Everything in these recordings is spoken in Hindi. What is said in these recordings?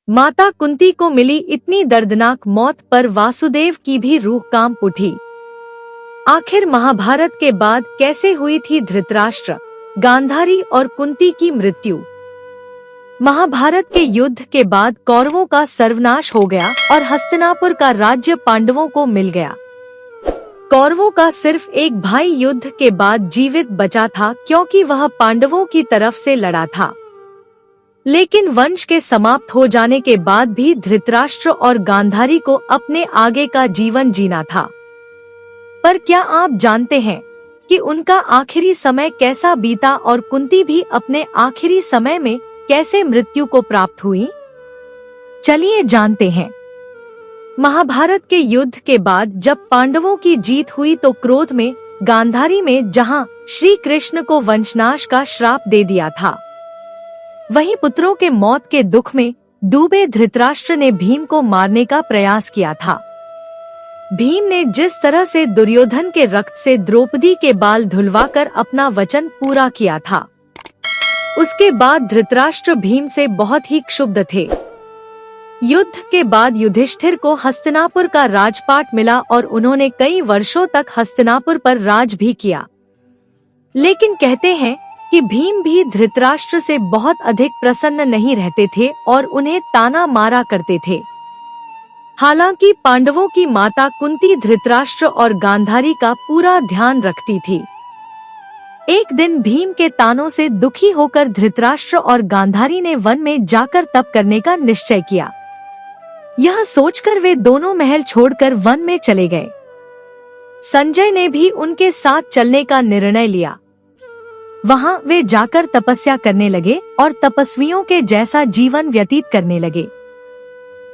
माता कुंती को मिली इतनी दर्दनाक मौत पर वासुदेव की भी रूह कांप उठी। आखिर महाभारत के बाद कैसे हुई थी धृतराष्ट्र, गांधारी और कुंती की मृत्यु? महाभारत के युद्ध के बाद कौरवों का सर्वनाश हो गया और हस्तिनापुर का राज्य पांडवों को मिल गया। कौरवों का सिर्फ एक भाई युद्ध के बाद जीवित बचा था, क्योंकि वह पांडवों की तरफ से लड़ा था। लेकिन वंश के समाप्त हो जाने के बाद भी धृतराष्ट्र और गांधारी को अपने आगे का जीवन जीना था। पर क्या आप जानते हैं कि उनका आखिरी समय कैसा बीता और कुंती भी अपने आखिरी समय में कैसे मृत्यु को प्राप्त हुई? चलिए जानते हैं। महाभारत के युद्ध के बाद जब पांडवों की जीत हुई तो क्रोध में गांधारी में जहां श्री कृष्ण को वंशनाश का श्राप दे दिया था, वहीं पुत्रों के मौत के दुख में डूबे धृतराष्ट्र ने भीम को मारने का प्रयास किया था। भीम ने जिस तरह से दुर्योधन के रक्त से द्रौपदी के बाल धुलवाकर अपना वचन पूरा किया था, उसके बाद धृतराष्ट्र भीम से बहुत ही क्षुब्ध थे। युद्ध के बाद युधिष्ठिर को हस्तिनापुर का राजपाट मिला और उन्होंने कई वर्षों तक हस्तिनापुर पर राज भी किया। लेकिन कहते हैं कि भीम भी धृतराष्ट्र से बहुत अधिक प्रसन्न नहीं रहते थे और उन्हें ताना मारा करते थे। हालांकि पांडवों की माता कुंती धृतराष्ट्र और गांधारी का पूरा ध्यान रखती थी। एक दिन भीम के तानों से दुखी होकर धृतराष्ट्र और गांधारी ने वन में जाकर तप करने का निश्चय किया। यह सोचकर वे दोनों महल छोड़कर वन में चले गए। संजय ने भी उनके साथ चलने का निर्णय लिया। वहां वे जाकर तपस्या करने लगे और तपस्वियों के जैसा जीवन व्यतीत करने लगे।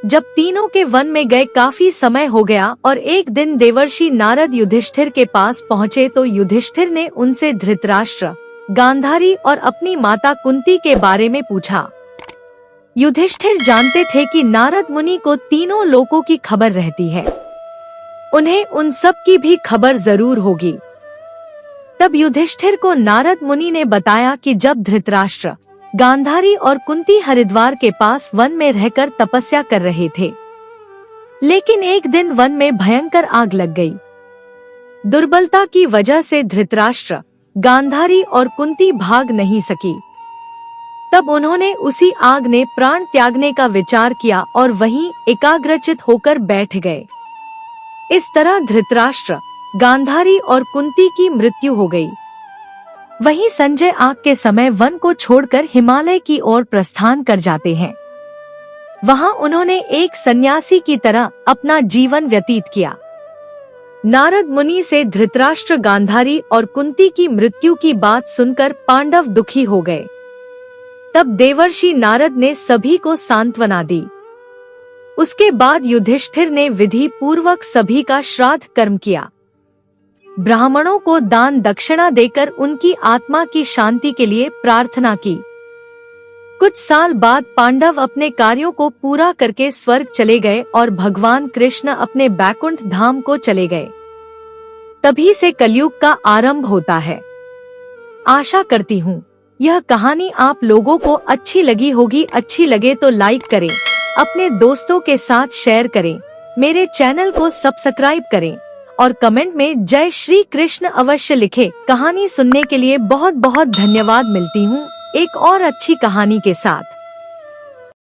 जब तीनों के वन में गए काफी समय हो गया और एक दिन देवर्षि नारद युधिष्ठिर के पास पहुँचे तो युधिष्ठिर ने उनसे धृतराष्ट्र, गांधारी और अपनी माता कुंती के बारे में पूछा। युधिष्ठिर जानते थे कि नारद मुनि को तीनों लोकों की खबर रहती है, उन्हें उन सब की भी खबर जरूर होगी। तब युधिष्ठिर को नारद मुनि ने बताया कि जब धृतराष्ट्र, गांधारी और कुंती हरिद्वार के पास वन में रहकर तपस्या कर रहे थे, लेकिन एक दिन वन में भयंकर आग लग गई। दुर्बलता की वजह से धृतराष्ट्र, गांधारी और कुंती भाग नहीं सकी। तब उन्होंने उसी आग ने प्राण त्यागने का विचार किया और वहीं एकाग्रचित होकर बैठ गए। इस तरह धृतराष्ट्र, गांधारी और कुंती की मृत्यु हो गई। वहीं संजय आग के समय वन को छोड़कर हिमालय की ओर प्रस्थान कर जाते हैं। वहां उन्होंने एक सन्यासी की तरह अपना जीवन व्यतीत किया। नारद मुनि से धृतराष्ट्र, गांधारी और कुंती की मृत्यु की बात सुनकर पांडव दुखी हो गए। तब देवर्षि नारद ने सभी को सांत्वना दी। उसके बाद युधिष्ठिर ने विधि पूर्वक सभी का श्राद्ध कर्म किया। ब्राह्मणों को दान दक्षिणा देकर उनकी आत्मा की शांति के लिए प्रार्थना की। कुछ साल बाद पांडव अपने कार्यों को पूरा करके स्वर्ग चले गए और भगवान कृष्ण अपने बैकुंठ धाम को चले गए। तभी से कलयुग का आरंभ होता है। आशा करती हूँ यह कहानी आप लोगों को अच्छी लगी होगी। अच्छी लगे तो लाइक करें, अपने दोस्तों के साथ शेयर करें, मेरे चैनल को सब्सक्राइब करें और कमेंट में जय श्री कृष्ण अवश्य लिखें। कहानी सुनने के लिए बहुत बहुत धन्यवाद। मिलती हूँ एक और अच्छी कहानी के साथ।